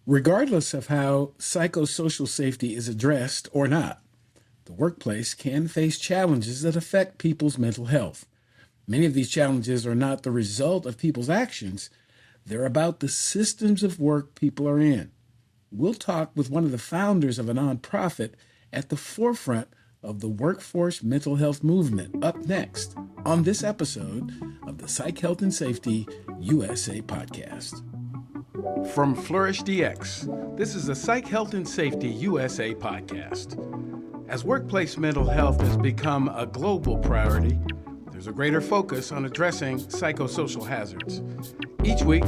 Regardless of how psychosocial safety is addressed or not, the workplace can face challenges that affect people's mental health. Many of these challenges are not the result of people's actions, they're about the systems of work people are in. We'll talk with one of the founders of a nonprofit at the forefront of the workforce mental health movement up next on this episode of the Psych Health and Safety USA podcast. From Flourish DX, this is the Psych Health and Safety USA podcast. As workplace mental health has become a global priority, there's a greater focus on addressing psychosocial hazards. Each week,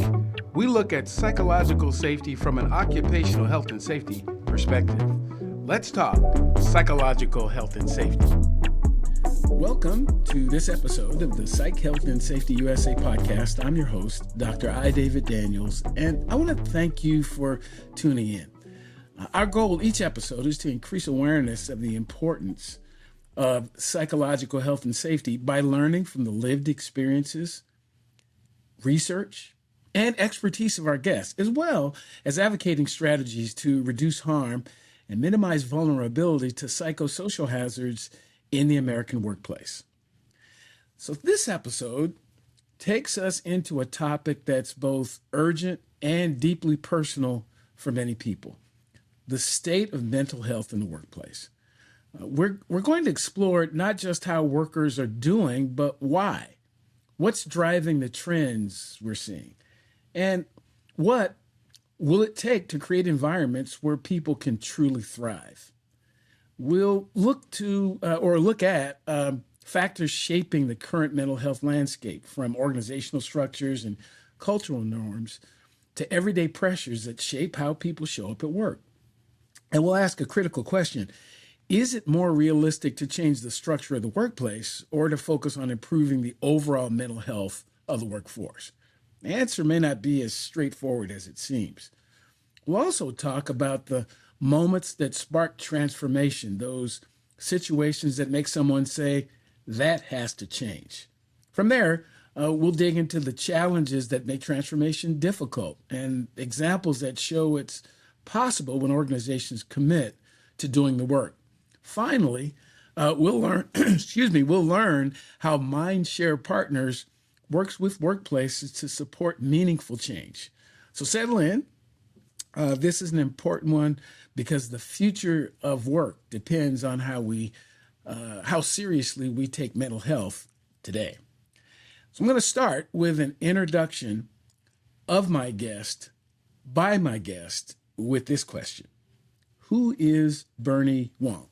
we look at psychological safety from an occupational health and safety perspective. Let's talk psychological health and safety. Welcome to this episode of the Psych Health and Safety USA podcast. I'm your host, Dr. I. David Daniels, and I want to thank you for tuning in. Our goal each episode is to increase awareness of the importance of psychological health and safety by learning from the lived experiences, research, and expertise of our guests, as well as advocating strategies to reduce harm and minimize vulnerability to psychosocial hazards in the American workplace. So this episode takes us into a topic that's both urgent and deeply personal for many people: the state of mental health in the workplace. We're going to explore not just how workers are doing, but why. What's driving the trends we're seeing? And what will it take to create environments where people can truly thrive? We'll look at factors shaping the current mental health landscape, from organizational structures and cultural norms to everyday pressures that shape how people show up at work. And we'll ask a critical question: is it more realistic to change the structure of the workplace or to focus on improving the overall mental health of the workforce? The answer may not be as straightforward as it seems. We'll also talk about the moments that spark transformation, those situations that make someone say, that has to change. From there, we'll dig into the challenges that make transformation difficult and examples that show it's possible when organizations commit to doing the work. Finally, we'll learn, we'll learn how Mindshare Partners works with workplaces to support meaningful change. So settle in. This is an important one because the future of work depends on how seriously we take mental health today. So I'm going to start with an introduction of my guest, by my guest, with this question: who is Bernie Wong?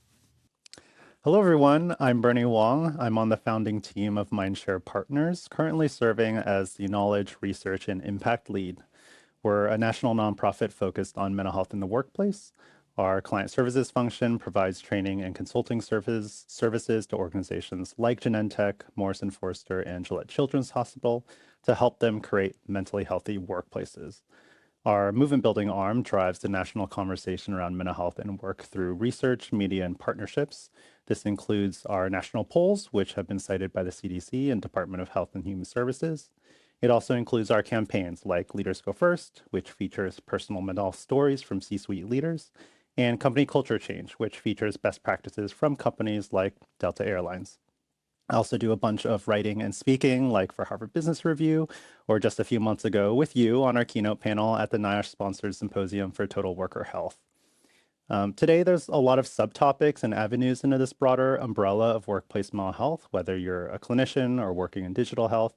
Hello, everyone. I'm Bernie Wong. I'm on the founding team of Mindshare Partners, currently serving as the Knowledge, Research, and Impact Lead. We're a national nonprofit focused on mental health in the workplace. Our client services function provides training and consulting services to organizations like Genentech, Morrison Foerster, and Gillette Children's Hospital to help them create mentally healthy workplaces. Our movement building arm drives the national conversation around mental health and work through research, media, and partnerships. This includes our national polls, which have been cited by the CDC and Department of Health and Human Services. It also includes our campaigns like Leaders Go First, which features personal mental health stories from C-suite leaders, and Company Culture Change, which features best practices from companies like Delta Airlines. I also do a bunch of writing and speaking, like for Harvard Business Review, or just a few months ago with you on our keynote panel at the NIOSH-sponsored Symposium for Total Worker Health. Today, there's a lot of subtopics and avenues into this broader umbrella of workplace mental health, whether you're a clinician or working in digital health.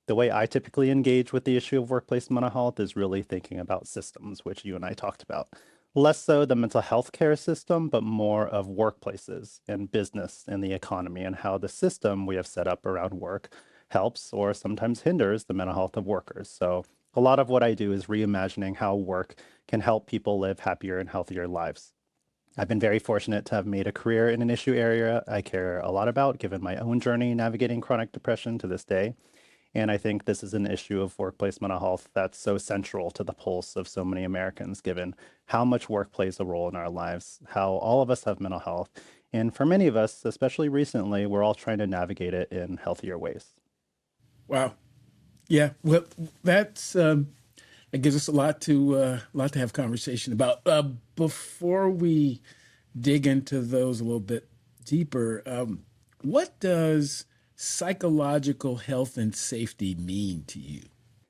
The way I typically engage with the issue of workplace mental health is really thinking about systems, which you and I talked about. Less so the mental health care system, but more of workplaces and business and the economy and how the system we have set up around work helps or sometimes hinders the mental health of workers. So a lot of what I do is reimagining how work can help people live happier and healthier lives. I've been very fortunate to have made a career in an issue area I care a lot about, given my own journey navigating chronic depression to this day. And I think this is an issue of workplace mental health that's so central to the pulse of so many Americans, given how much work plays a role in our lives, how all of us have mental health. And for many of us, especially recently, we're all trying to navigate it in healthier ways. Wow. Yeah, well, It gives us a lot to have conversation about. Before we dig into those a little bit deeper, what does psychological health and safety mean to you?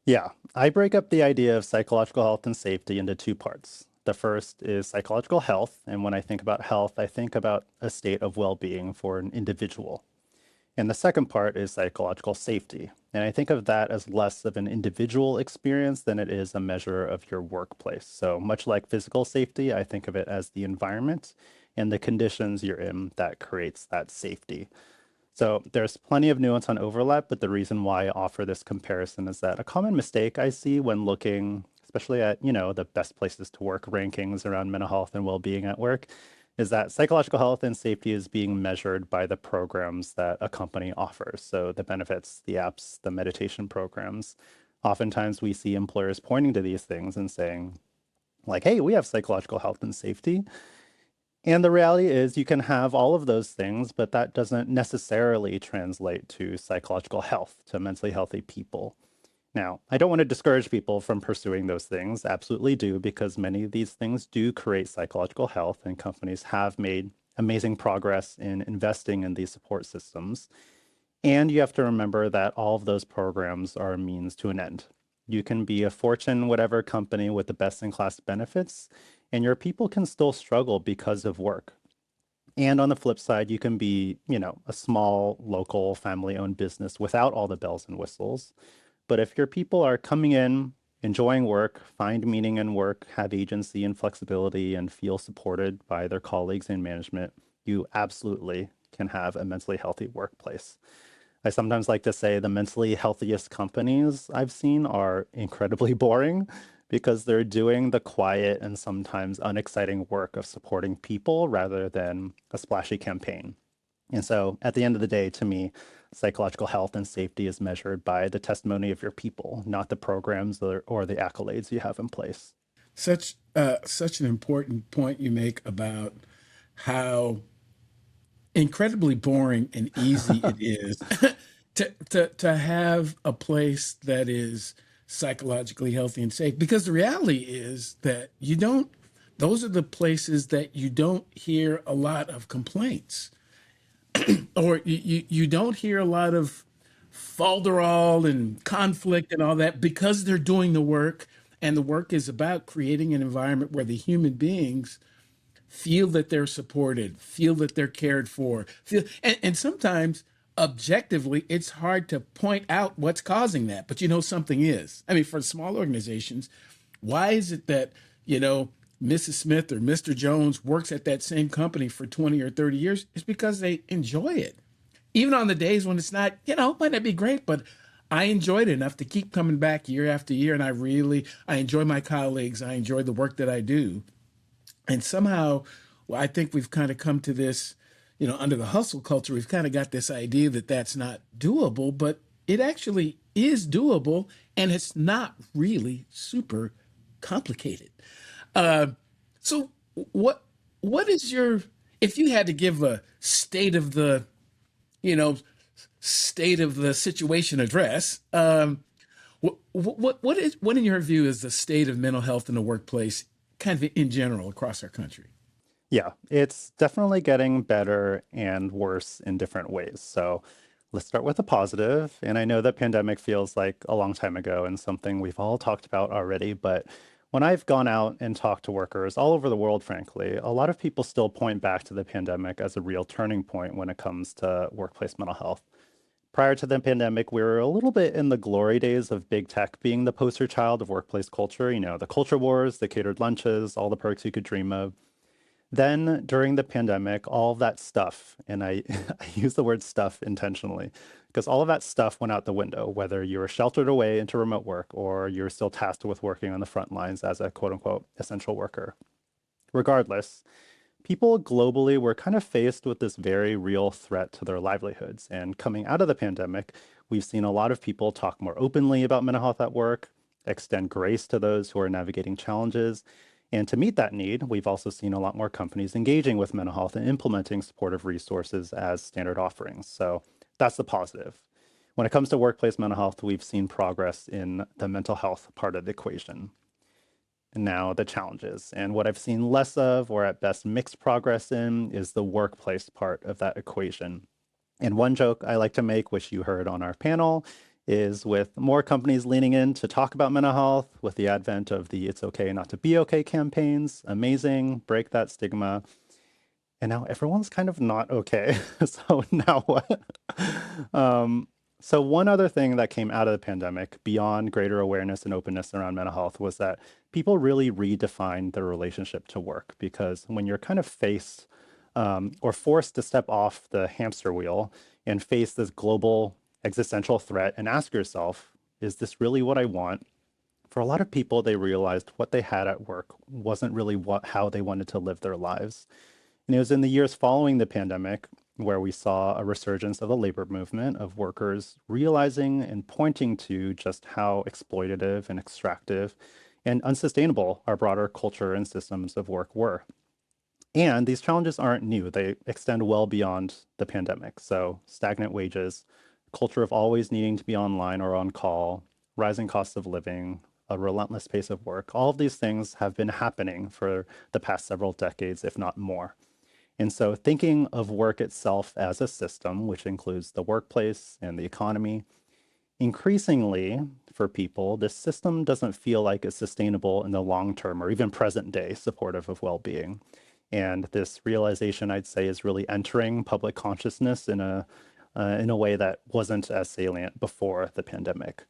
Yeah, I break up the idea of psychological health and safety into two parts. The first is psychological health. And when I think about health, I think about a state of well being for an individual. And the second part is psychological safety. And I think of that as less of an individual experience than it is a measure of your workplace. So, much like physical safety, I think of it as the environment and the conditions you're in that creates that safety. So there's plenty of nuance on overlap, but the reason why I offer this comparison is that a common mistake I see when looking, especially at, the best places to work rankings around mental health and well-being at work, is that psychological health and safety is being measured by the programs that a company offers. So the benefits, the apps, the meditation programs. Oftentimes we see employers pointing to these things and saying, like, hey, we have psychological health and safety. And the reality is, you can have all of those things, but that doesn't necessarily translate to psychological health, to mentally healthy people. Now, I don't want to discourage people from pursuing those things, absolutely do, because many of these things do create psychological health, and companies have made amazing progress in investing in these support systems. And you have to remember that all of those programs are a means to an end. You can be a Fortune whatever company with the best in class benefits, and your people can still struggle because of work. And on the flip side, you can be, a small local family owned business without all the bells and whistles. But if your people are coming in, enjoying work, find meaning in work, have agency and flexibility, and feel supported by their colleagues and management, you absolutely can have a mentally healthy workplace. I sometimes like to say the mentally healthiest companies I've seen are incredibly boring because they're doing the quiet and sometimes unexciting work of supporting people rather than a splashy campaign. And so at the end of the day, to me, psychological health and safety is measured by the testimony of your people, not the programs or the accolades you have in place. Such an important point you make about how incredibly boring and easy it is to have a place that is psychologically healthy and safe, because the reality is that you don't those are the places that you don't hear a lot of complaints, or you don't hear a lot of falderall and conflict and all that, because they're doing the work, and the work is about creating an environment where the human beings feel that they're supported, feel that they're cared for, and sometimes objectively it's hard to point out what's causing that, but something is. I mean, for small organizations, why is it that Mrs. Smith or Mr. Jones works at that same company for 20 or 30 years? It's because they enjoy it, even on the days when it's not, might not be great, but I enjoyed it enough to keep coming back year after year. And I enjoy my colleagues, I enjoy the work that I do. And somehow, well, I think we've kind of come to this, under the hustle culture, we've kind of got this idea that that's not doable, but it actually is doable, and it's not really super complicated. Uh, so, what what is your, if you had to give a you know, state of the situation address, what in your view is the state of mental health in the workplace, kind of in general across our country? Yeah, it's definitely getting better and worse in different ways. So let's start with the positive. And I know the pandemic feels like a long time ago and something we've all talked about already, but when I've gone out and talked to workers all over the world, frankly, a lot of people still point back to the pandemic as a real turning point when it comes to workplace mental health. Prior to the pandemic, we were a little bit in the glory days of big tech being the poster child of workplace culture, the culture wars, the catered lunches, all the perks you could dream of. Then during the pandemic, all of that stuff, and I use the word stuff intentionally, because all of that stuff went out the window, whether you were sheltered away into remote work or you're still tasked with working on the front lines as a quote unquote essential worker. Regardless, people globally were kind of faced with this very real threat to their livelihoods. And coming out of the pandemic, we've seen a lot of people talk more openly about mental health at work, extend grace to those who are navigating challenges. And to meet that need, we've also seen a lot more companies engaging with mental health and implementing supportive resources as standard offerings. So that's the positive. When it comes to workplace mental health, we've seen progress in the mental health part of the equation. And now the challenges. And what I've seen less of, or at best mixed progress in, is the workplace part of that equation. And one joke I like to make, which you heard on our panel, is with more companies leaning in to talk about mental health with the advent of the It's Okay Not to Be Okay campaigns. Amazing, break that stigma. And now everyone's kind of not okay. So now what? um, so one other thing that came out of the pandemic, beyond greater awareness and openness around mental health, was that people really redefined their relationship to work. Because when you're kind of faced or forced to step off the hamster wheel and face this global existential threat and ask yourself, is this really what I want? For a lot of people, they realized what they had at work wasn't really how they wanted to live their lives. And it was in the years following the pandemic where we saw a resurgence of the labor movement, of workers realizing and pointing to just how exploitative and extractive and unsustainable our broader culture and systems of work were. And these challenges aren't new. They extend well beyond the pandemic. So stagnant wages, culture of always needing to be online or on call, rising costs of living, a relentless pace of work, all of these things have been happening for the past several decades, if not more. And so thinking of work itself as a system, which includes the workplace and the economy, increasingly for people, this system doesn't feel like it's sustainable in the long term or even present day supportive of well-being. And this realization, I'd say, is really entering public consciousness in a way that wasn't as salient before the pandemic.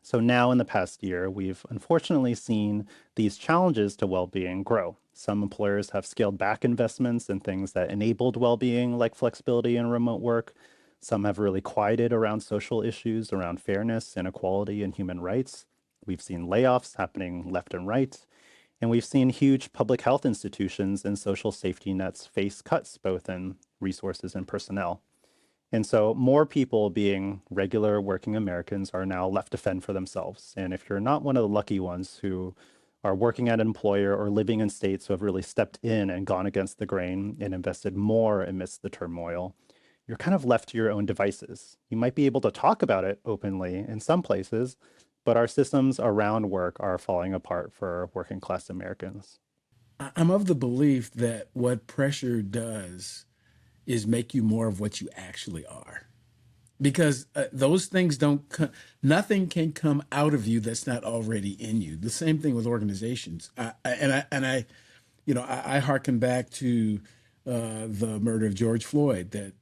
So now in the past year, we've unfortunately seen these challenges to well-being grow. Some employers have scaled back investments in things that enabled well-being, like flexibility and remote work. Some have really quieted around social issues, around fairness, inequality, and human rights. We've seen layoffs happening left and right. And we've seen huge public health institutions and social safety nets face cuts, both in resources and personnel. And so more people, being regular working Americans, are now left to fend for themselves. And if you're not one of the lucky ones who are working at an employer or living in states who have really stepped in and gone against the grain and invested more amidst the turmoil, you're kind of left to your own devices. You might be able to talk about it openly in some places, but our systems around work are falling apart for working class Americans. I'm of the belief that what pressure does is make you more of what you actually are. Because those things don't, nothing can come out of you that's not already in you. The same thing with organizations. I hearken back to the murder of George Floyd that,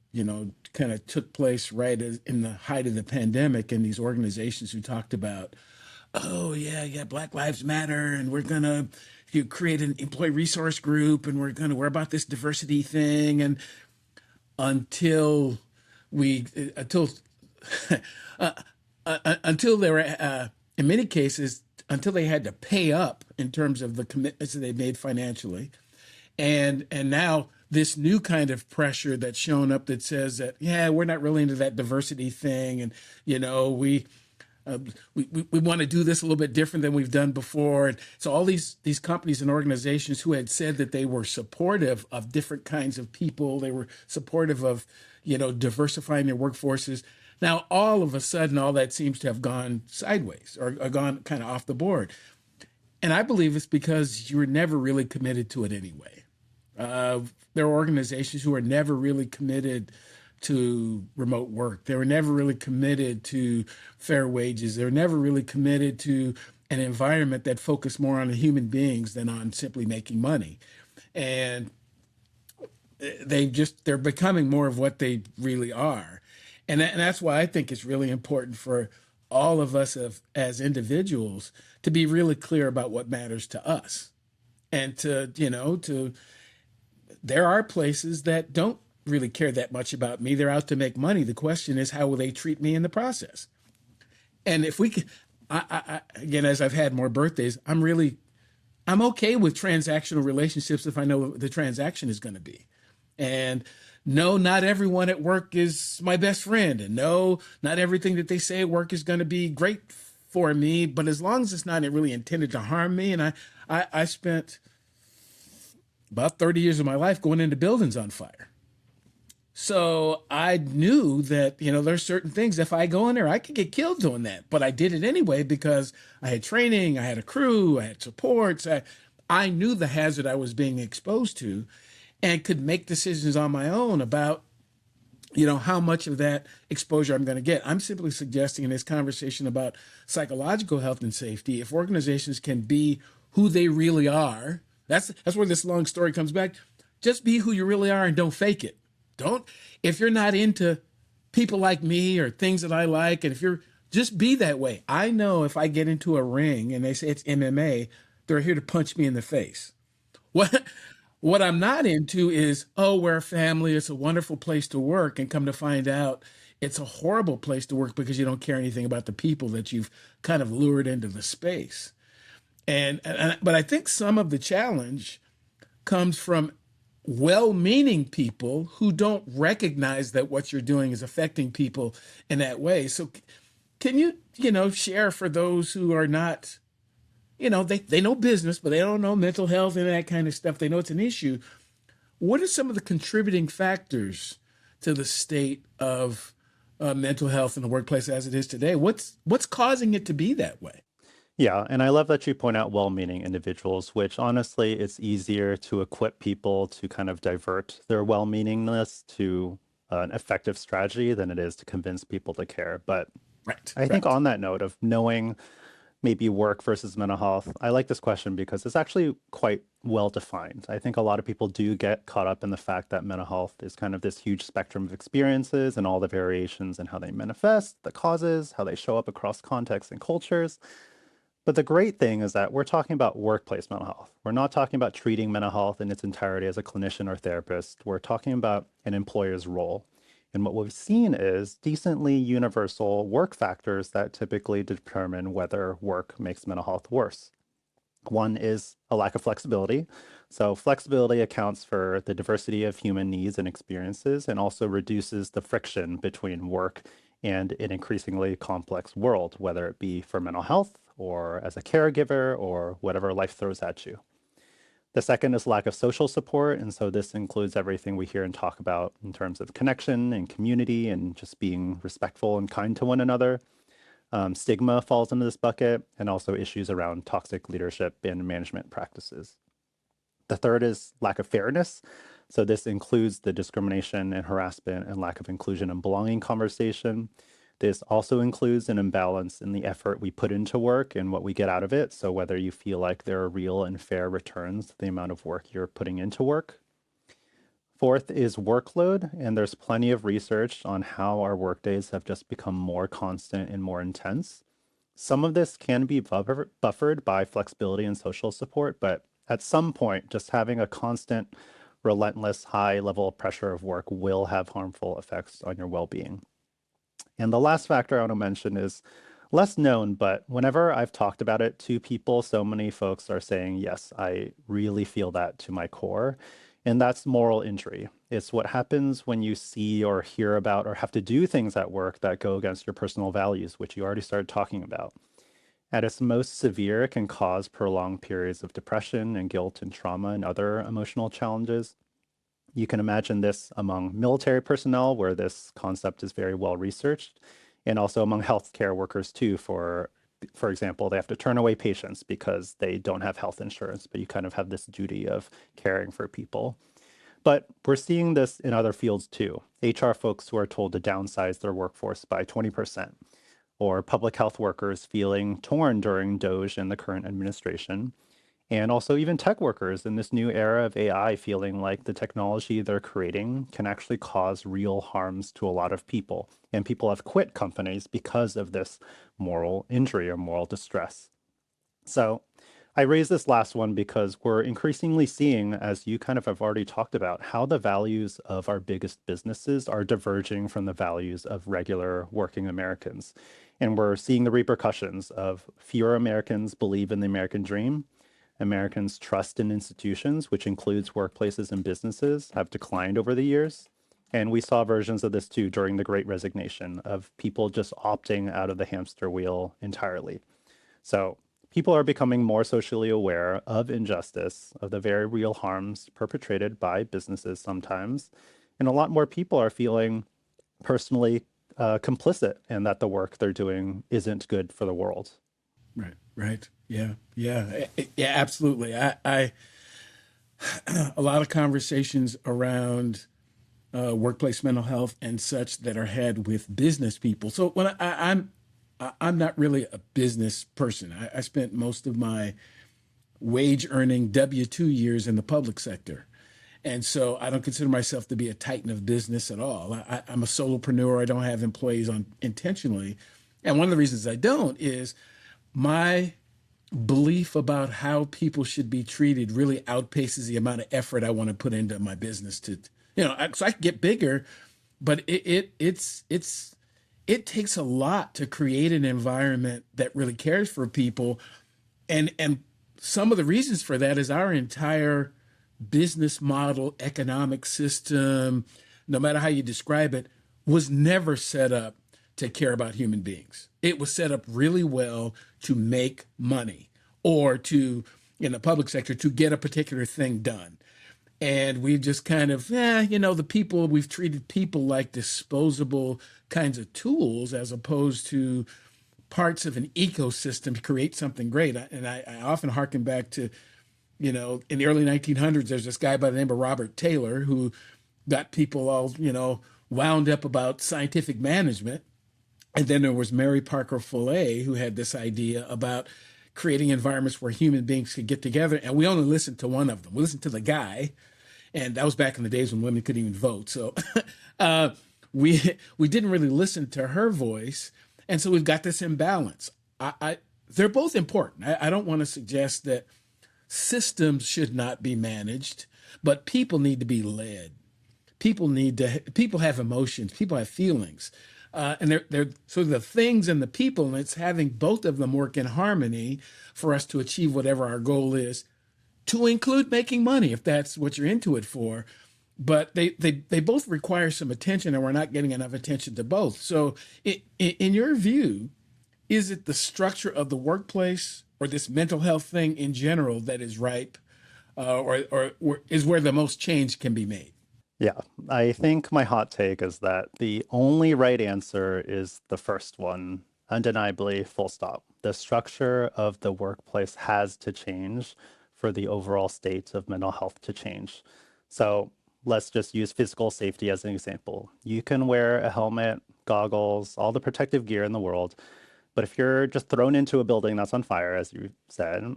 kind of took place right in the height of the pandemic, and these organizations who talked about, oh yeah, Black Lives Matter, and we're gonna create an employee resource group, and we're about this diversity thing, and until we until until they were in many cases until they had to pay up in terms of the commitments that they made financially, and now this new kind of pressure that's shown up that says that, yeah, we're not really into that diversity thing, and we we want to do this a little bit different than we've done before. And so all these companies and organizations who had said that they were supportive of different kinds of people, they were supportive of, diversifying their workforces. Now, all of a sudden, all that seems to have gone sideways or gone kind of off the board. And I believe it's because you were never really committed to it anyway. There are organizations who are never really committed to remote work. They were never really committed to fair wages. They were never really committed to an environment that focused more on the human beings than on simply making money. And they're becoming more of what they really are. And that's why I think it's really important for all of us as individuals to be really clear about what matters to us. And there are places that don't really care that much about me. They're out to make money. The question is, how will they treat me in the process? And if we can, again, as I've had more birthdays, I'm okay with transactional relationships if I know what the transaction is going to be. And no, not everyone at work is my best friend. And no, not everything that they say at work is going to be great for me. But as long as it's not really intended to harm me, and I spent about 30 years of my life going into buildings on fire. So I knew that, there's certain things, if I go in there, I could get killed doing that. But I did it anyway because I had training, I had a crew, I had supports. I knew the hazard I was being exposed to and could make decisions on my own about, how much of that exposure I'm going to get. I'm simply suggesting in this conversation about psychological health and safety, if organizations can be who they really are, that's where this long story comes back. Just be who you really are and don't fake it. Don't If you're not into people like me or things that I like, and if you're just be that way. I know if I get into a ring and they say it's MMA, they're here to punch me in the face. What what I'm not into is, oh, we're a family, it's a wonderful place to work, and come to find out it's a horrible place to work because you don't care anything about the people that you've kind of lured into the space. But I think some of the challenge comes from well-meaning people who don't recognize that what you're doing is affecting people in that way. So can you, share for those who are not, they know business, but they don't know mental health and that kind of stuff. They know it's an issue. What are some of the contributing factors to the state of mental health in the workplace as it is today? What's causing it to be that way? Yeah, and I love that you point out well-meaning individuals, which honestly, it's easier to equip people to kind of divert their well-meaningness to an effective strategy than it is to convince people to care. But Right, I think right. on that note of knowing maybe work versus mental health, I like this question because it's actually quite well defined. I think a lot of people do get caught up in the fact that mental health is kind of this huge spectrum of experiences and all the variations in how they manifest, the causes, how they show up across contexts and cultures. But the great thing is that we're talking about workplace mental health. We're not talking about treating mental health in its entirety as a clinician or therapist. We're talking about an employer's role. And what we've seen is decently universal work factors that typically determine whether work makes mental health worse. One is a lack of flexibility. So, flexibility accounts for the diversity of human needs and experiences and also reduces the friction between work and an increasingly complex world, whether it be for mental health or as a caregiver or whatever life throws at you. The second is lack of social support. And so, this includes everything we hear and talk about in terms of connection and community and just being respectful and kind to one another. Stigma falls into this bucket, and also issues around toxic leadership and management practices. The third is lack of fairness. So this includes the discrimination and harassment and lack of inclusion and belonging conversation. This also includes an imbalance in the effort we put into work and what we get out of it. So whether you feel like there are real and fair returns to the amount of work you're putting into work. Fourth is workload, and there's plenty of research on how our workdays have just become more constant and more intense. Some of this can be buffered by flexibility and social support, but at some point, just having a constant, relentless, high level of pressure of work will have harmful effects on your well being. And the last factor I want to mention is less known, but whenever I've talked about it to people, so many folks are saying, yes, I really feel that to my core. And that's moral injury. It's what happens when you see or hear about or have to do things at work that go against your personal values, which you already started talking about. At its most severe, it can cause prolonged periods of depression and guilt and trauma and other emotional challenges. You can imagine this among military personnel, where this concept is very well researched, and also among healthcare workers too. For example, they have to turn away patients because they don't have health insurance, but you kind of have this duty of caring for people. But we're seeing this in other fields too. HR folks who are told to downsize their workforce by 20%, or public health workers feeling torn during DOGE and the current administration, and also even tech workers in this new era of AI feeling like the technology they're creating can actually cause real harms to a lot of people. And people have quit companies because of this moral injury or moral distress. So I raise this last one because we're increasingly seeing, as you kind of have already talked about, how the values of our biggest businesses are diverging from the values of regular working Americans. And we're seeing the repercussions of fewer Americans believe in the American dream. Americans' trust in institutions, which includes workplaces and businesses, have declined over the years. And we saw versions of this too during the Great Resignation of people just opting out of the hamster wheel entirely. So people are becoming more socially aware of injustice, of the very real harms perpetrated by businesses sometimes, And a lot more people are feeling personally complicit in that the work they're doing isn't good for the world. Right, right. Yeah, yeah, yeah, absolutely. I a lot of conversations around workplace mental health and such that are had with business people. So when I'm not really a business person. I spent most of my wage earning W-2 years in the public sector. And so I don't consider myself to be a titan of business at all. I'm a solopreneur. I don't have employees on intentionally. And one of the reasons I don't is my belief about how people should be treated really outpaces the amount of effort I want to put into my business to, so I can get bigger, but it takes a lot to create an environment that really cares for people. And some of the reasons for that is our entire business model, economic system, no matter how you describe it, was never set up to care about human beings. It was set up really well to make money or to, in the public sector, to get a particular thing done. And we've just kind of, we've treated people like disposable kinds of tools as opposed to parts of an ecosystem to create something great. And I often harken back to, in the early 1900s, there's this guy by the name of Robert Taylor who got people all, wound up about scientific management. And then there was Mary Parker Follett, who had this idea about creating environments where human beings could get together. And we only listened to one of them. We listened to the guy, and that was back in the days when women couldn't even vote. So uh, we didn't really listen to her voice, and so we've got this imbalance. They're both important. I don't want to suggest that systems should not be managed, but people need to be led. People have emotions, people have feelings, and they're so the things and the people, and it's having both of them work in harmony for us to achieve whatever our goal is, to include making money if that's what you're into it for. But they both require some attention, and we're not getting enough attention to both. So, in your view, is it the structure of the workplace or this mental health thing in general that is ripe, or is where the most change can be made? Yeah, I think my hot take is that the only right answer is the first one, undeniably, full stop. The structure of the workplace has to change for the overall state of mental health to change. So let's just use physical safety as an example. You can wear a helmet, goggles, all the protective gear in the world, but if you're just thrown into a building that's on fire, as you said,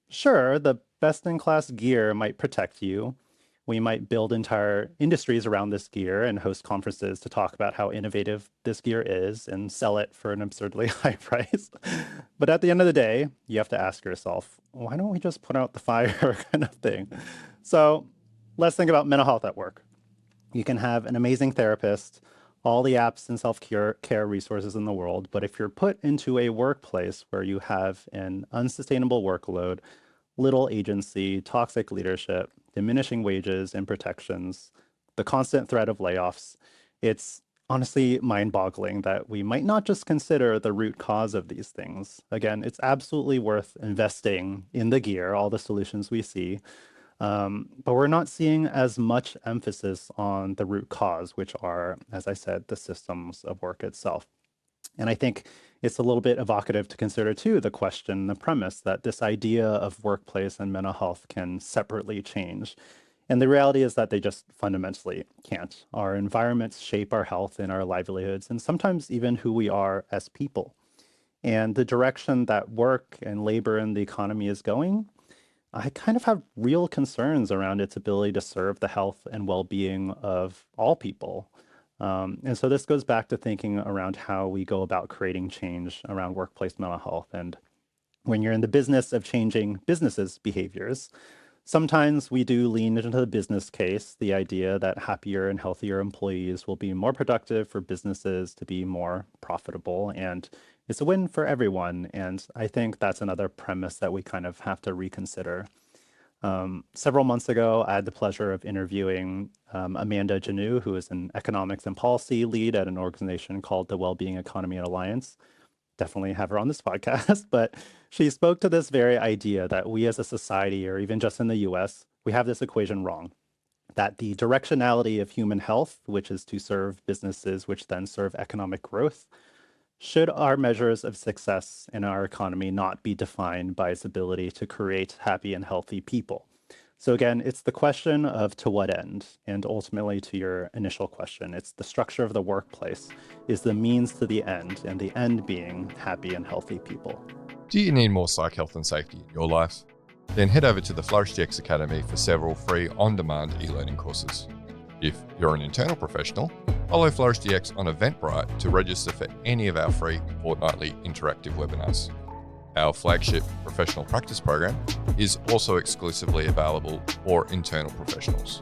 sure, the best in class gear might protect you. We might build entire industries around this gear and host conferences to talk about how innovative this gear is and sell it for an absurdly high price. But at the end of the day, you have to ask yourself, why don't we just put out the fire kind of thing? So let's think about mental health at work. You can have an amazing therapist, all the apps and self-care resources in the world, but if you're put into a workplace where you have an unsustainable workload, little agency, toxic leadership, diminishing wages and protections, the constant threat of layoffs, it's honestly mind-boggling that we might not just consider the root cause of these things. Again, it's absolutely worth investing in the gear, all the solutions we see, but we're not seeing as much emphasis on the root cause, which are, as I said, the systems of work itself. And I think it's a little bit evocative to consider, too, the question, the premise that this idea of workplace and mental health can separately change. And the reality is that they just fundamentally can't. Our environments shape our health and our livelihoods, and sometimes even who we are as people. And the direction that work and labor and the economy is going, I kind of have real concerns around its ability to serve the health and well-being of all people. And so this goes back to thinking around how we go about creating change around workplace mental health. And when you're in the business of changing businesses' behaviors, sometimes we do lean into the business case, the idea that happier and healthier employees will be more productive for businesses to be more profitable. And it's a win for everyone. And I think that's another premise that we kind of have to reconsider. Several months ago, I had the pleasure of interviewing Amanda Janu, who is an economics and policy lead at an organization called the Wellbeing Economy Alliance. Definitely have her on this podcast, but she spoke to this very idea that we as a society, or even just in the US, we have this equation wrong. that the directionality of human health, which is to serve businesses, which then serve economic growth, should our measures of success in our economy not be defined by its ability to create happy and healthy people? So again, it's the question of to what end, and ultimately to your initial question, it's the structure of the workplace is the means to the end, and the end being happy and healthy people. Do you need more psych health and safety in your life? Then head over to the FlourishDX Academy for several free on-demand e-learning courses. If you're an internal professional, follow FlourishDX on Eventbrite to register for any of our free fortnightly interactive webinars. Our flagship professional practice program is also exclusively available for internal professionals.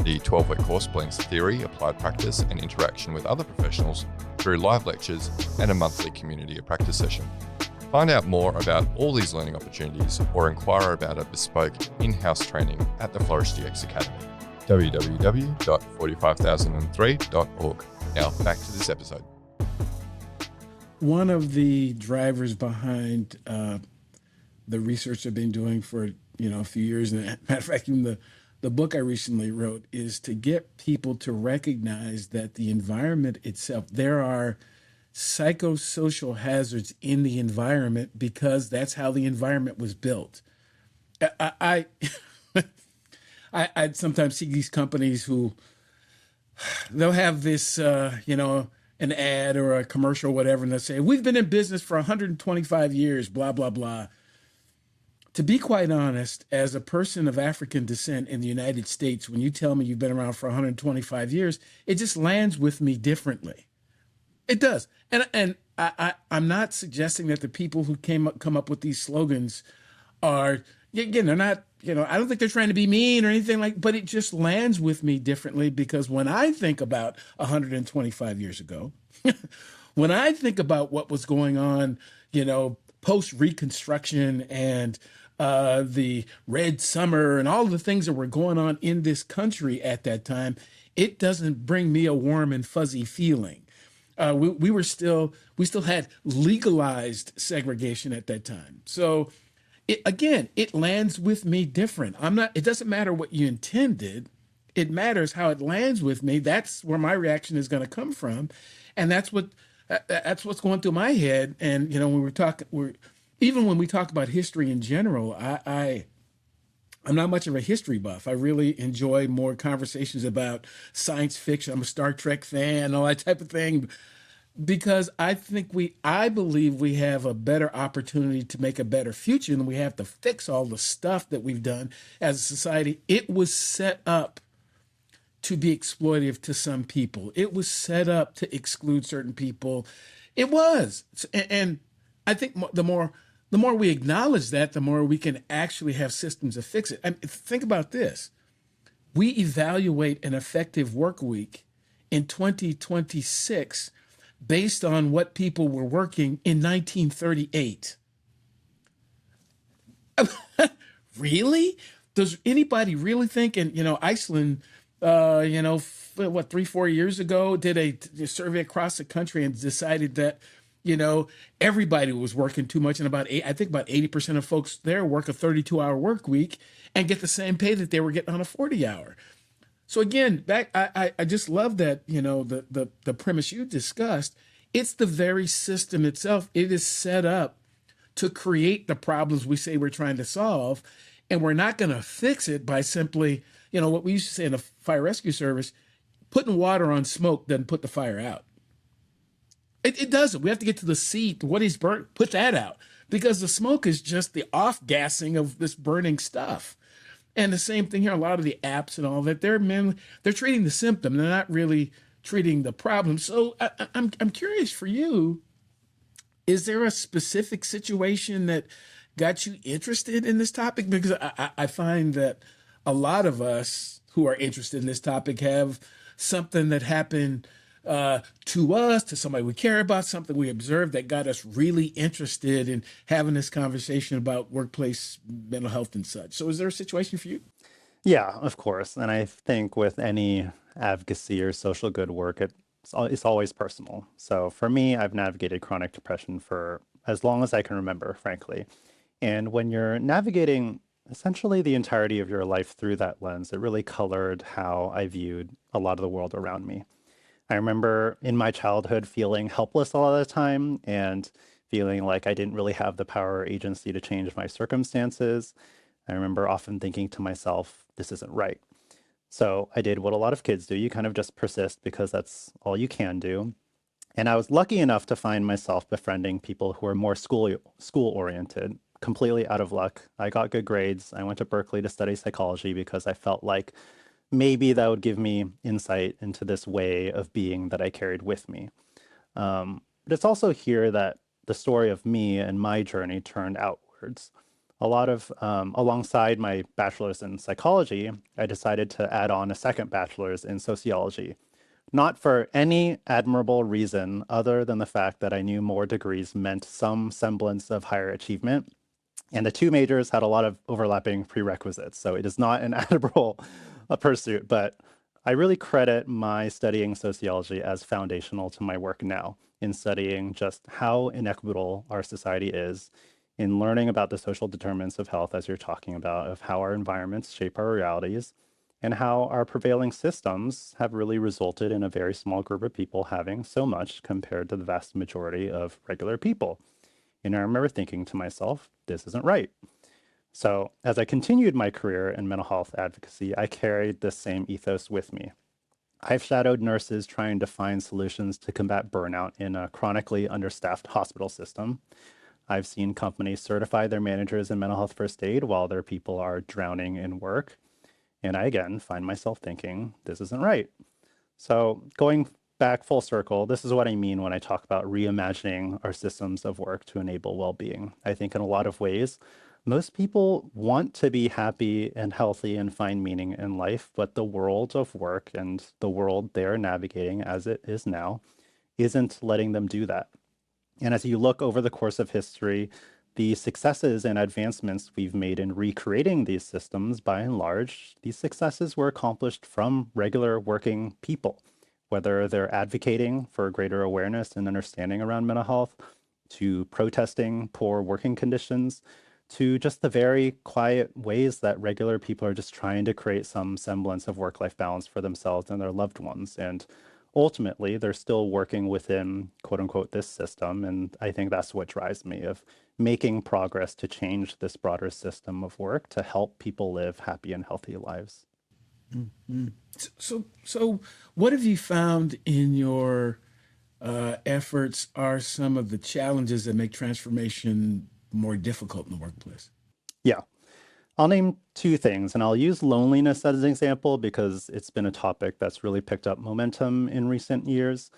The 12-week course blends theory, applied practice, and interaction with other professionals through live lectures and a monthly community of practice session. Find out more about all these learning opportunities or inquire about a bespoke in-house training at the FlourishDX Academy. www.45003.org. Now back to this episode. One of the drivers behind the research I've been doing for a few years, and matter of fact, even the book I recently wrote, is to get people to recognize that the environment itself, there are psychosocial hazards in the environment because that's how the environment was built. I I sometimes see these companies who they'll have this, an ad or a commercial or whatever, and they'll say, we've been in business for 125 years, blah, blah, blah. To be quite honest, as a person of African descent in the United States, when you tell me you've been around for 125 years, it just lands with me differently. It does. And I'm not suggesting that the people who come up with these slogans are, again, they're not, I don't think they're trying to be mean or anything but it just lands with me differently because when I think about 125 years ago, when I think about what was going on, post Reconstruction and the Red Summer and all the things that were going on in this country at that time, it doesn't bring me a warm and fuzzy feeling. We still had legalized segregation at that time. So it lands with me different. It doesn't matter what you intended. It matters how it lands with me. That's where my reaction is going to come from. And that's what's going through my head. And, even when we talk about history in general, I'm not much of a history buff. I really enjoy more conversations about science fiction. I'm a Star Trek fan, all that type of thing, because I believe we have a better opportunity to make a better future, and we have to fix all the stuff that we've done as a society. It was set up to be exploitative to some people. It was set up to exclude certain people. It was, and I think the more we acknowledge that, the more we can actually have systems to fix it. And think about this. We evaluate an effective work week in 2026 based on what people were working in 1938. Really? Does anybody really think, Iceland, 3-4 years ago, did a survey across the country and decided that everybody was working too much, and I think about 80% of folks there work a 32-hour work week and get the same pay that they were getting on a 40-hour. So again, I just love that, the premise you discussed. It's the very system itself. It is set up to create the problems we say we're trying to solve, and we're not going to fix it by simply, what we used to say in the fire rescue service, putting water on smoke doesn't put the fire out. It doesn't. We have to get to the seed. What is burnt, put that out. Because the smoke is just the off-gassing of this burning stuff. And the same thing here, a lot of the apps and all that, they're treating the symptom. They're not really treating the problem. So I'm curious for you, is there a specific situation that got you interested in this topic? Because I find that a lot of us who are interested in this topic have something that happened to us, to somebody we care about, something we observed that got us really interested in having this conversation about workplace mental health and such. So is there a situation for you? Yeah, of course. And I think with any advocacy or social good work, it's always personal. So for me, I've navigated chronic depression for as long as I can remember, frankly. And when you're navigating essentially the entirety of your life through that lens. It really colored how I viewed a lot of the world around me. I remember in my childhood feeling helpless a lot of the time and feeling like I didn't really have the power or agency to change my circumstances. I remember often thinking to myself, this isn't right. So I did what a lot of kids do. You kind of just persist because that's all you can do. And I was lucky enough to find myself befriending people who were more school oriented, completely out of luck. I got good grades. I went to Berkeley to study psychology because I felt like maybe that would give me insight into this way of being that I carried with me. But it's also here that the story of me and my journey turned outwards. A lot of, alongside my bachelor's in psychology, I decided to add on a second bachelor's in sociology, not for any admirable reason other than the fact that I knew more degrees meant some semblance of higher achievement. And the two majors had a lot of overlapping prerequisites. So it is not an admirable pursuit, but I really credit my studying sociology as foundational to my work now in studying just how inequitable our society is, in learning about the social determinants of health, as you're talking about, of how our environments shape our realities, and how our prevailing systems have really resulted in a very small group of people having so much compared to the vast majority of regular people. And I remember thinking to myself, this isn't right. So as I continued my career in mental health advocacy, I carried this same ethos with me. I've shadowed nurses trying to find solutions to combat burnout in a chronically understaffed hospital system. I've seen companies certify their managers in mental health first aid while their people are drowning in work. And I again find myself thinking, this isn't right. So going back full circle, this is what I mean when I talk about reimagining our systems of work to enable well-being. I think in a lot of ways, most people want to be happy and healthy and find meaning in life, but the world of work and the world they're navigating as it is now isn't letting them do that. And as you look over the course of history, the successes and advancements we've made in recreating these systems, by and large, these successes were accomplished from regular working people, whether they're advocating for greater awareness and understanding around mental health, to protesting poor working conditions, to just the very quiet ways that regular people are just trying to create some semblance of work-life balance for themselves and their loved ones. And ultimately, they're still working within, quote unquote, this system. And I think that's what drives me, of making progress to change this broader system of work to help people live happy and healthy lives. Mm-hmm. So, what have you found in your efforts are some of the challenges that make transformation more difficult in the workplace? Yeah, I'll name two things, and I'll use loneliness as an example because it's been a topic that's really picked up momentum in recent years.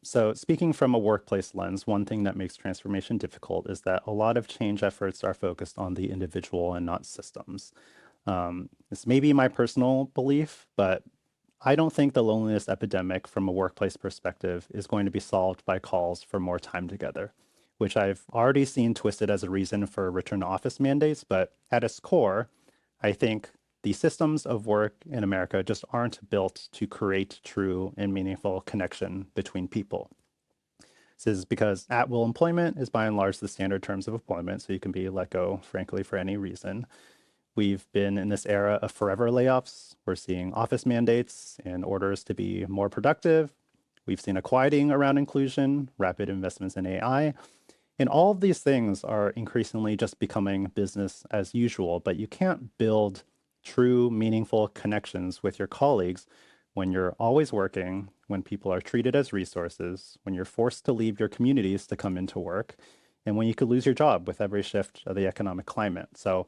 So speaking from a workplace lens, one thing that makes transformation difficult is that a lot of change efforts are focused on the individual and not systems. This may be my personal belief, but I don't think the loneliness epidemic from a workplace perspective is going to be solved by calls for more time together, which I've already seen twisted as a reason for return to office mandates. But at its core, I think the systems of work in America just aren't built to create true and meaningful connection between people. This is because at-will employment is by and large the standard terms of employment, so you can be let go, frankly, for any reason. We've been in this era of forever layoffs. We're seeing office mandates and orders to be more productive. We've seen a quieting around inclusion, rapid investments in AI. And all of these things are increasingly just becoming business as usual, but you can't build true, meaningful connections with your colleagues when you're always working, when people are treated as resources, when you're forced to leave your communities to come into work, and when you could lose your job with every shift of the economic climate. So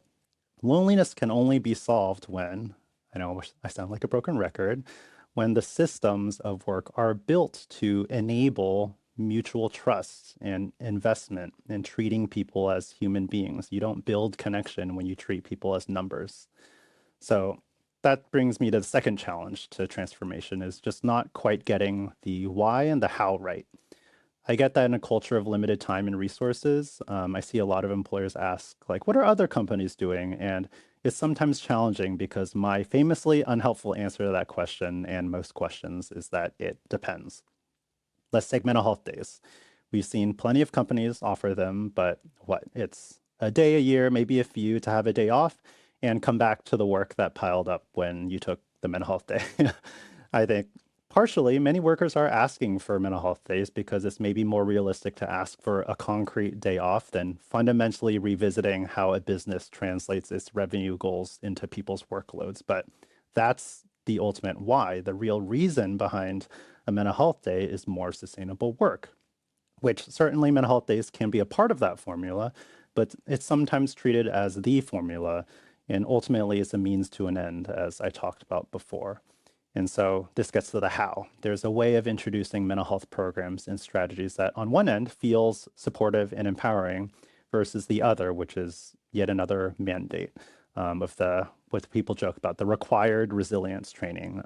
loneliness can only be solved when, I know I sound like a broken record, when the systems of work are built to enable mutual trust and investment and treating people as human beings. You don't build connection when you treat people as numbers. So that brings me to the second challenge to transformation, is just not quite getting the why and the how right. I get that in a culture of limited time and resources. I see a lot of employers ask, like, what are other companies doing? And it's sometimes challenging because my famously unhelpful answer to that question and most questions is that it depends. Let's take mental health days. We've seen plenty of companies offer them, but what? It's a day a year, maybe a few, to have a day off and come back to the work that piled up when you took the mental health day. I think partially many workers are asking for mental health days because it's maybe more realistic to ask for a concrete day off than fundamentally revisiting how a business translates its revenue goals into people's workloads. But that's the ultimate why. The real reason behind a mental health day is more sustainable work, which certainly mental health days can be a part of that formula, but it's sometimes treated as the formula, and ultimately it's a means to an end, as I talked about before. And so this gets to the how. There's a way of introducing mental health programs and strategies that on one end feels supportive and empowering versus the other, which is yet another mandate of what people joke about, the required resilience training.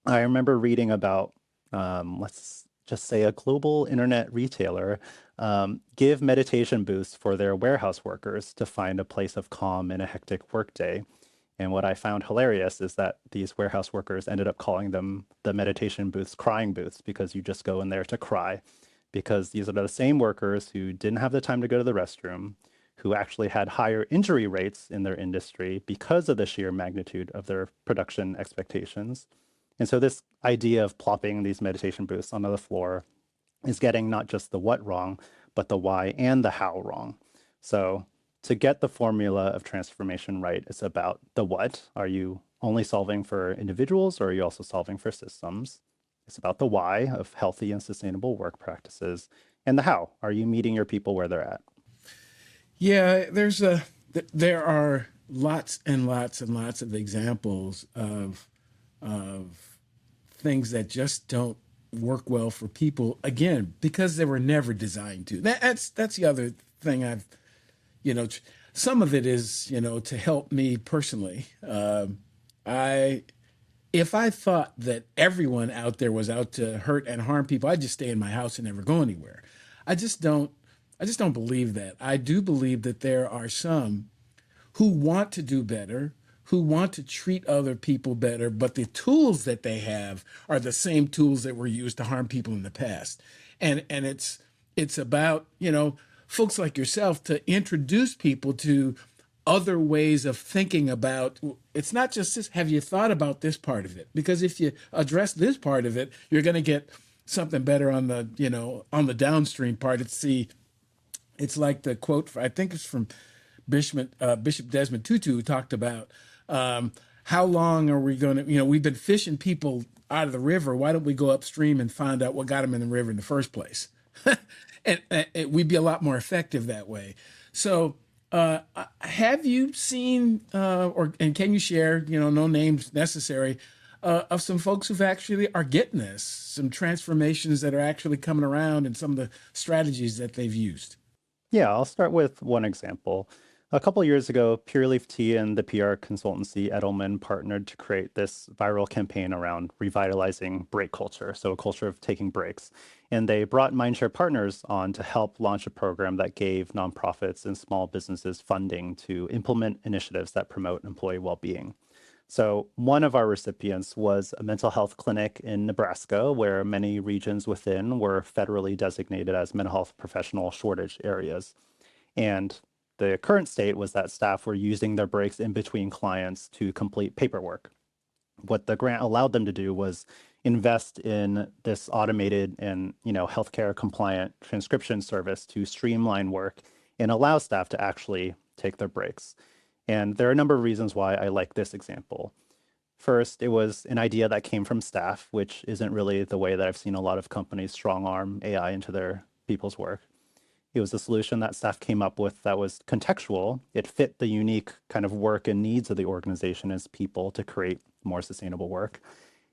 I remember reading about, let's just say, a global internet retailer give meditation booths for their warehouse workers to find a place of calm in a hectic workday. And what I found hilarious is that these warehouse workers ended up calling them, the meditation booths, crying booths, because you just go in there to cry. Because these are the same workers who didn't have the time to go to the restroom, who actually had higher injury rates in their industry because of the sheer magnitude of their production expectations. And so this idea of plopping these meditation booths onto the floor is getting not just the what wrong, but the why and the how wrong. So to get the formula of transformation right, it's about the what. Are you only solving for individuals, or are you also solving for systems? It's about the why of healthy and sustainable work practices, and the how. Are you meeting your people where they're at? Yeah, there are lots and lots and lots of examples of things that just don't work well for people, again, because they were never designed to. That's the other thing I've, some of it is, to help me personally. If I thought that everyone out there was out to hurt and harm people, I'd just stay in my house and never go anywhere. I just don't believe that. I do believe that there are some who want to do better, who want to treat other people better, but the tools that they have are the same tools that were used to harm people in the past. And it's about, folks like yourself to introduce people to other ways of thinking about. It's not just this, have you thought about this part of it? Because if you address this part of it, you're going to get something better on the downstream part. It's like the quote, I think it's from Bishop Desmond Tutu, who talked about how long are we going to, we've been fishing people out of the river. Why don't we go upstream and find out what got them in the river in the first place? and we'd be a lot more effective that way. So have you seen, and can you share, no names necessary, of some folks who've actually are getting this, some transformations that are actually coming around and some of the strategies that they've used? Yeah, I'll start with one example. A couple of years ago, Pure Leaf Tea and the PR consultancy Edelman partnered to create this viral campaign around revitalizing break culture, so a culture of taking breaks. And they brought Mindshare partners on to help launch a program that gave nonprofits and small businesses funding to implement initiatives that promote employee well-being. So one of our recipients was a mental health clinic in Nebraska, where many regions within were federally designated as mental health professional shortage areas. And the current state was that staff were using their breaks in between clients to complete paperwork. What the grant allowed them to do was invest in this automated and healthcare compliant transcription service to streamline work and allow staff to actually take their breaks. And there are a number of reasons why I like this example. First, it was an idea that came from staff, which isn't really the way that I've seen a lot of companies strong arm AI into their people's work. It was a solution that staff came up with that was contextual. It fit the unique kind of work and needs of the organization as people to create more sustainable work.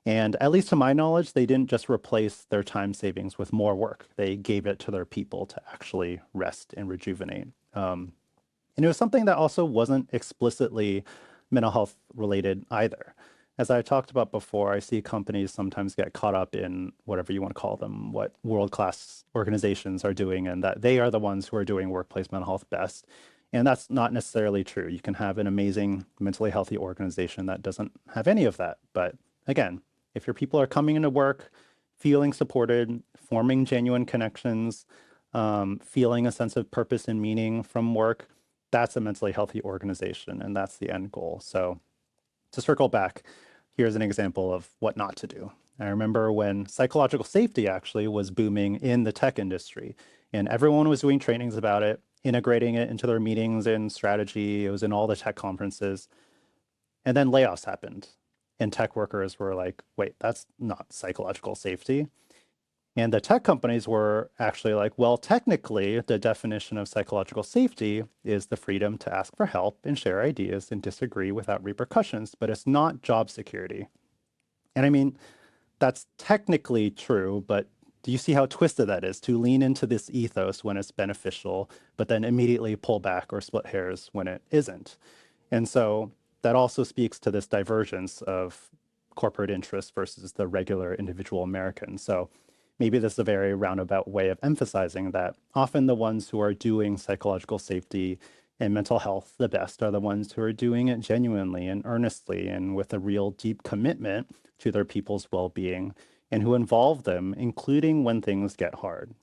And at least to my knowledge, they didn't just replace their time savings with more work. They gave it to their people to actually rest and rejuvenate. And it was something that also wasn't explicitly mental health related either. As I talked about before, I see companies sometimes get caught up in whatever you want to call them, what world-class organizations are doing, and that they are the ones who are doing workplace mental health best. And that's not necessarily true. You can have an amazing mentally healthy organization that doesn't have any of that. But again, if your people are coming into work, feeling supported, forming genuine connections, feeling a sense of purpose and meaning from work, that's a mentally healthy organization, and that's the end goal. So to circle back, here's an example of what not to do. I remember when psychological safety actually was booming in the tech industry, and everyone was doing trainings about it, integrating it into their meetings and strategy. It was in all the tech conferences. And then layoffs happened, and tech workers were like, wait, that's not psychological safety. And the tech companies were actually like, well, technically, the definition of psychological safety is the freedom to ask for help and share ideas and disagree without repercussions, but it's not job security. And I mean, that's technically true, but do you see how twisted that is to lean into this ethos when it's beneficial, but then immediately pull back or split hairs when it isn't? And so that also speaks to this divergence of corporate interests versus the regular individual American. So maybe this is a very roundabout way of emphasizing that often the ones who are doing psychological safety and mental health the best are the ones who are doing it genuinely and earnestly and with a real deep commitment to their people's well-being and who involve them, including when things get hard.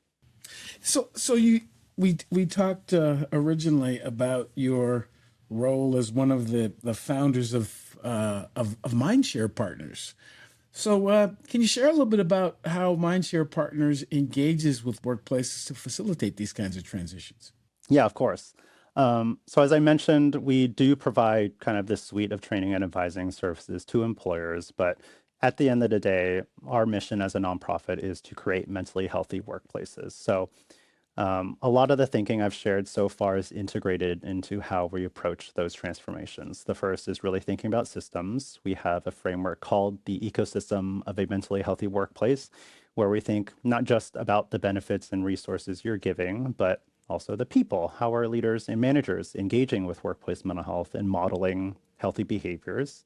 We talked originally about your role as one of the founders of Mindshare Partners. So, can you share a little bit about how Mindshare Partners engages with workplaces to facilitate these kinds of transitions? Yeah, of course. So as I mentioned, we do provide kind of this suite of training and advising services to employers, but at the end of the day, our mission as a nonprofit is to create mentally healthy workplaces. So a lot of the thinking I've shared so far is integrated into how we approach those transformations. The first is really thinking about systems. We have a framework called the ecosystem of a mentally healthy workplace, where we think not just about the benefits and resources you're giving, but also the people. How are leaders and managers engaging with workplace mental health and modeling healthy behaviors?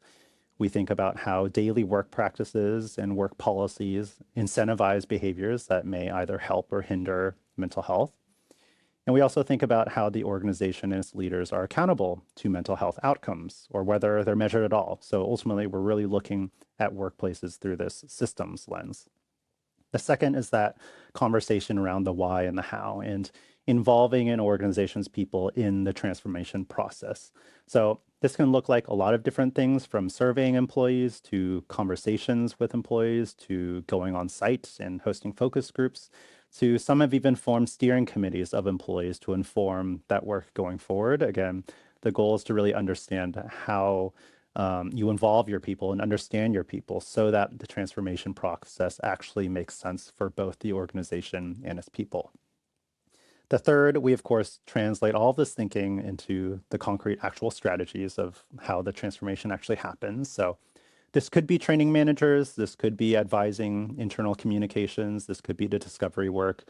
We think about how daily work practices and work policies incentivize behaviors that may either help or hinder mental health. And we also think about how the organization and its leaders are accountable to mental health outcomes or whether they're measured at all. So ultimately, we're really looking at workplaces through this systems lens. The second is that conversation around the why and the how and involving an organization's people in the transformation process. So this can look like a lot of different things, from surveying employees to conversations with employees to going on site and hosting focus groups, to some have even formed steering committees of employees to inform that work going forward. Again, the goal is to really understand how you involve your people and understand your people so that the transformation process actually makes sense for both the organization and its people. The third, we of course translate all of this thinking into the concrete actual strategies of how the transformation actually happens. So this could be training managers, this could be advising internal communications, this could be the discovery work.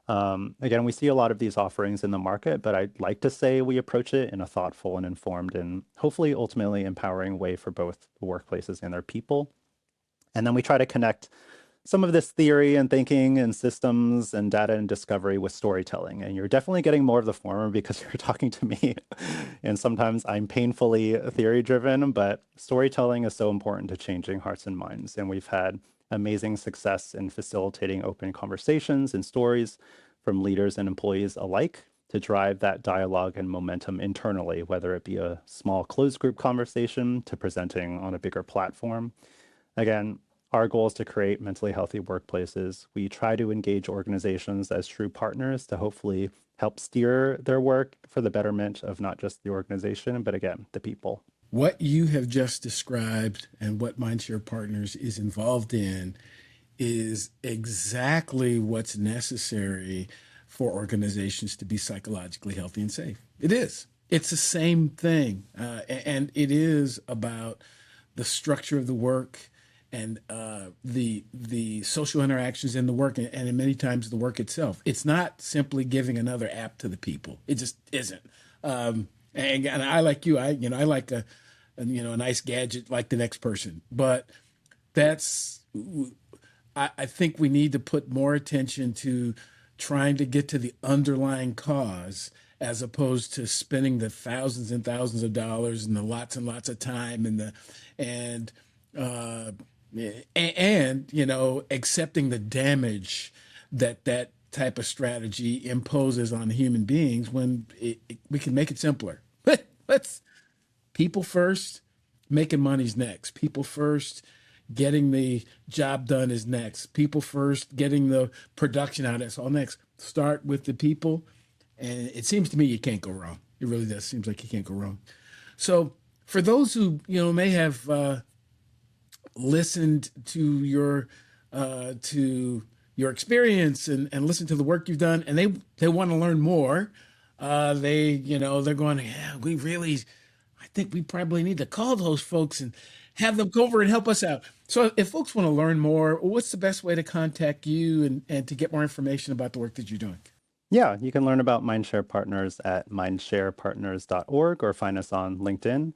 Again, we see a lot of these offerings in the market, but I'd like to say we approach it in a thoughtful and informed and hopefully ultimately empowering way for both the workplaces and their people. And then we try to connect some of this theory and thinking and systems and data and discovery with storytelling. And you're definitely getting more of the former because you're talking to me. And sometimes I'm painfully theory driven, but storytelling is so important to changing hearts and minds. And we've had amazing success in facilitating open conversations and stories from leaders and employees alike to drive that dialogue and momentum internally, whether it be a small closed group conversation to presenting on a bigger platform. Again, our goal is to create mentally healthy workplaces. We try to engage organizations as true partners to hopefully help steer their work for the betterment of not just the organization, but again, the people. What you have just described and what Mindshare Partners is involved in is exactly what's necessary for organizations to be psychologically healthy and safe. It is. It's the same thing. And it is about the structure of the work and the social interactions in the work, and many times the work itself. It's not simply giving another app to the people. It just isn't. And I like you. I like a nice gadget like the next person. But I think we need to put more attention to trying to get to the underlying cause, as opposed to spending the thousands and thousands of dollars and the lots and lots of time and accepting the damage that type of strategy imposes on human beings when we can make it simpler. Let's people first, making money's next. People first, getting the job done is next. People first, getting the production out is all next. Start with the people, and it seems to me you can't go wrong. It really does. Seems like you can't go wrong. So for those who may have listened to your experience and listened to the work you've done, and they want to learn more, they're going, yeah, I think we probably need to call those folks and have them go over and help us out. So if folks want to learn more, what's the best way to contact you and to get more information about the work that you're doing? Yeah, you can learn about Mindshare Partners at mindsharepartners.org or find us on LinkedIn.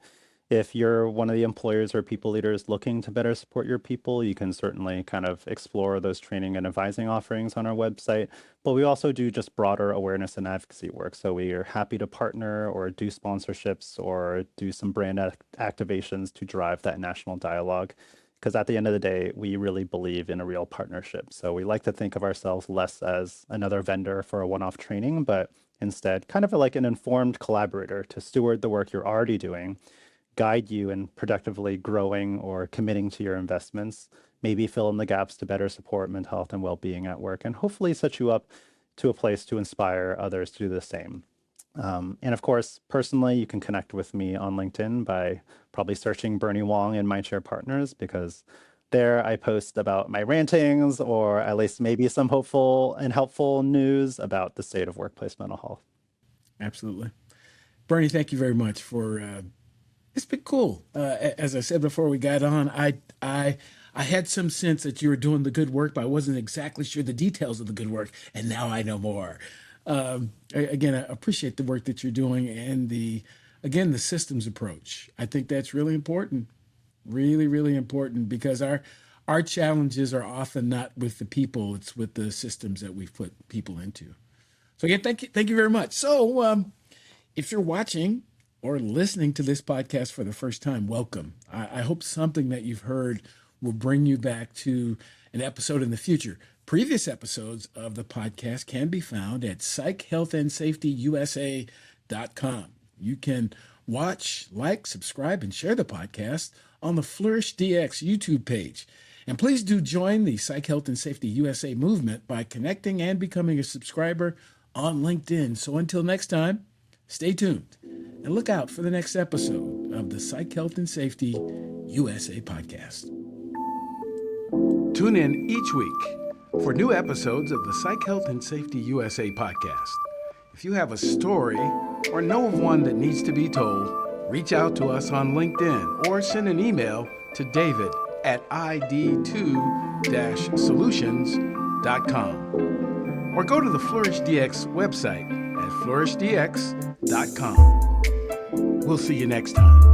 If you're one of the employers or people leaders looking to better support your people, you can certainly kind of explore those training and advising offerings on our website. But we also do just broader awareness and advocacy work. So we are happy to partner or do sponsorships or do some brand activations to drive that national dialogue. Because at the end of the day, we really believe in a real partnership. So we like to think of ourselves less as another vendor for a one-off training, but instead kind of like an informed collaborator to steward the work you're already doing, guide you in productively growing or committing to your investments, maybe fill in the gaps to better support mental health and well-being at work, and hopefully set you up to a place to inspire others to do the same. And of course, personally, you can connect with me on LinkedIn by probably searching Bernie Wong and Mindshare Partners, because there I post about my rantings or at least maybe some hopeful and helpful news about the state of workplace mental health. Absolutely. Bernie, thank you very much for it's been cool. As I said before we got on, I had some sense that you were doing the good work, but I wasn't exactly sure the details of the good work, and now I know more. Again, I appreciate the work that you're doing and the systems approach. I think that's really important, really, really important, because our challenges are often not with the people; it's with the systems that we've put people into. So again, thank you very much. So if you're watching or listening to this podcast for the first time, welcome. I hope something that you've heard will bring you back to an episode in the future. Previous episodes of the podcast can be found at psychhealthandsafetyusa.com. You can watch, like, subscribe, and share the podcast on the Flourish DX YouTube page. And please do join the Psych Health and Safety USA movement by connecting and becoming a subscriber on LinkedIn. So until next time, stay tuned and look out for the next episode of the Psych Health and Safety USA podcast. Tune in each week for new episodes of the Psych Health and Safety USA podcast. If you have a story or know of one that needs to be told, reach out to us on LinkedIn or send an email to david@id2-solutions.com or go to the Flourish DX website at flourishdx.com. We'll see you next time.